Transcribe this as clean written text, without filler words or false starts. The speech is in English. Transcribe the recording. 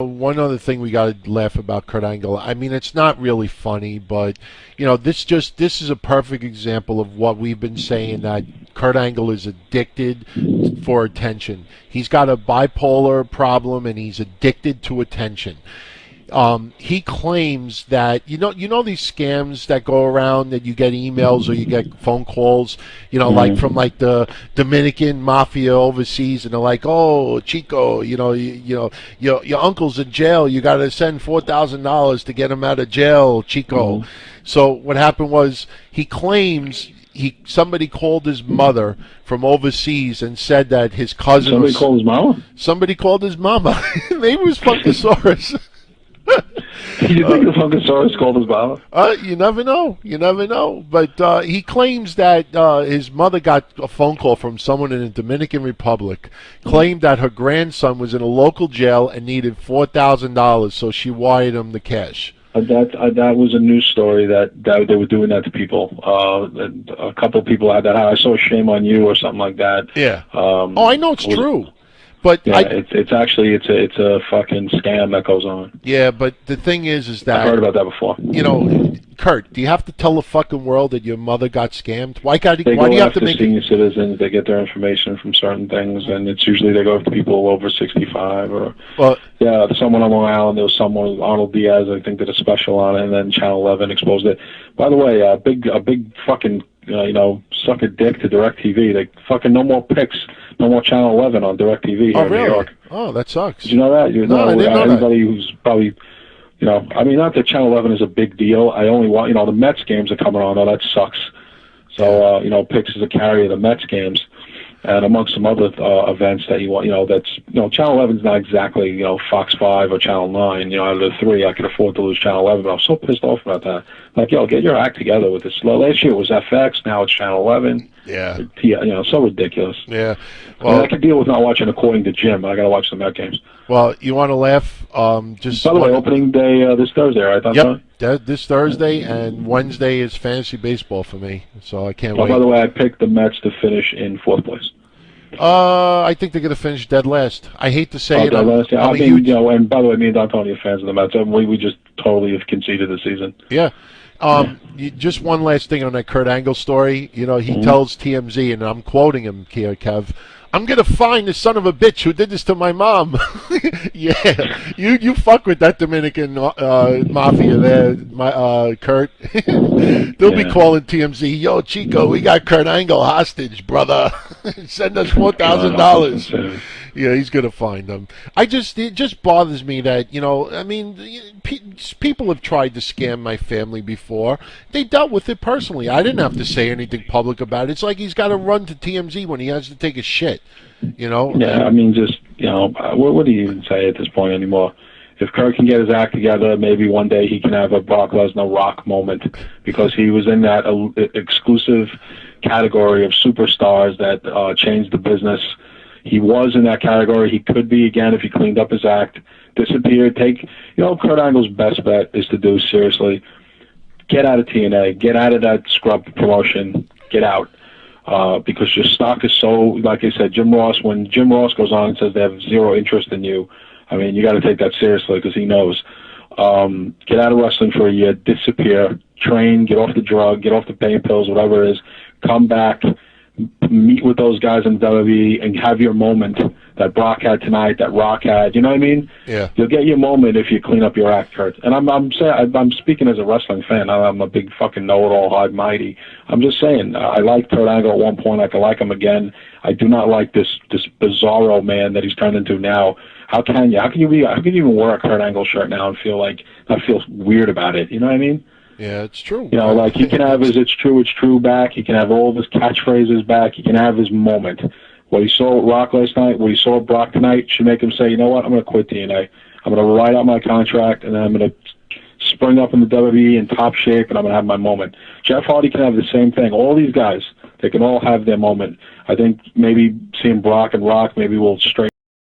One other thing we got to laugh about Kurt Angle. I mean, it's not really funny, but this is a perfect example of what we've been saying, that Kurt Angle is addicted for attention. He's got a bipolar problem, and he's addicted to attention. He claims that these scams that go around, that you get emails or you get phone calls, like from like the Dominican mafia overseas, and they're like, "Oh, Chico, your uncle's in jail. You got to send $4,000 to get him out of jail, Chico." Mm-hmm. So what happened was, he claims somebody called his mother from overseas and said that his cousin. Somebody called his mama. Somebody called his mama. Maybe it was Funkasaurus. You think the Funkasaurus called his mama? You never know. You never know. But he claims that his mother got a phone call from someone in the Dominican Republic, claimed that her grandson was in a local jail and needed $4,000, so she wired him the cash. That was a news story that they were doing that to people. A couple of people had that. I saw "Shame on You" or something like that. Yeah. I know it's true. But yeah, it's actually a fucking scam that goes on. Yeah, but the thing is that I've heard about that before. Kurt, do you have to tell the fucking world that your mother got scammed? Why do you have to make senior citizens? They get their information from certain things, and it's usually they go to people over 65 or. Well, yeah, someone on Long Island. There was someone, Arnold Diaz, I think, did a special on it, and then Channel 11 exposed it. By the way, a big fucking suck a dick to DirecTV. They fucking no more picks, no more Channel 11 on DirecTV here in New York. Oh, that sucks. Did you know that? No, I didn't know anybody who's probably, I mean, not that Channel 11 is a big deal. I only want, the Mets games are coming on. Oh, that sucks. So, picks is a carrier of the Mets games. And amongst some other events that you want, Channel 11 is not exactly, Fox 5 or Channel 9. Out of the three, I could afford to lose Channel 11, but I'm so pissed off about that. Like, get your act together with this. Last year it was FX, now it's Channel 11. Yeah. So ridiculous. Yeah. Well, I can deal with not watching According to Jim. I got to watch the Met games. Well, you want to laugh? By the way, opening day this Thursday, right? Yep. This Thursday, and Wednesday is fantasy baseball for me, so I can't wait. By the way, I picked the Mets to finish in 4th place. I think they're going to finish dead last. I hate to say it. Dead last, yeah. I'm a huge... and by the way, me and D'Antoni are fans of the Mets. We just totally have conceded the season. Yeah. Just one last thing on that Kurt Angle story. He tells TMZ, and I'm quoting him here, Kev, "I'm going to find the son of a bitch who did this to my mom." Yeah, you fuck with that Dominican mafia there, Kurt. They'll be calling TMZ, "Yo, Chico, we got Kurt Angle hostage, brother. Send us $4,000. Yeah, he's going to find them. It just bothers me that, people have tried to scam my family before. They dealt with it personally. I didn't have to say anything public about it. It's like he's got to run to TMZ when he has to take a shit, Yeah, I mean, what do you even say at this point anymore? If Kurt can get his act together, maybe one day he can have a Brock Lesnar Rock moment, because he was in that exclusive category of superstars that changed the business. He was in that category. He could be again if he cleaned up his act, disappeared. Kurt Angle's best bet is to do, seriously, get out of TNA, get out of that scrub promotion, get out. Because your stock is so, like I said, when Jim Ross goes on and says they have zero interest in you, I mean, you got to take that seriously, because he knows. Get out of wrestling for a year, disappear, train, get off the drug, get off the pain pills, whatever it is, come back, meet with those guys in WWE and have your moment that Brock had tonight, that Rock had. You know what I mean? Yeah. You'll get your moment if you clean up your act, Kurt. And I'm speaking as a wrestling fan. I'm a big fucking know-it-all, hard mighty. I'm just saying, I liked Kurt Angle at one point. I could like him again. I do not like this bizarro man that he's turned into now. How can you? How can you even wear a Kurt Angle shirt now and not feel weird about it? You know what I mean? Yeah, it's true. Like he can have his "it's true" back. He can have all of his catchphrases back. He can have his moment. What he saw with Rock last night, what he saw with Brock tonight, should make him say, you know what, I'm going to quit TNA. I'm going to write out my contract, and then I'm going to spring up in the WWE in top shape, and I'm going to have my moment. Jeff Hardy can have the same thing. All these guys, they can all have their moment. I think maybe seeing Brock and Rock maybe will straighten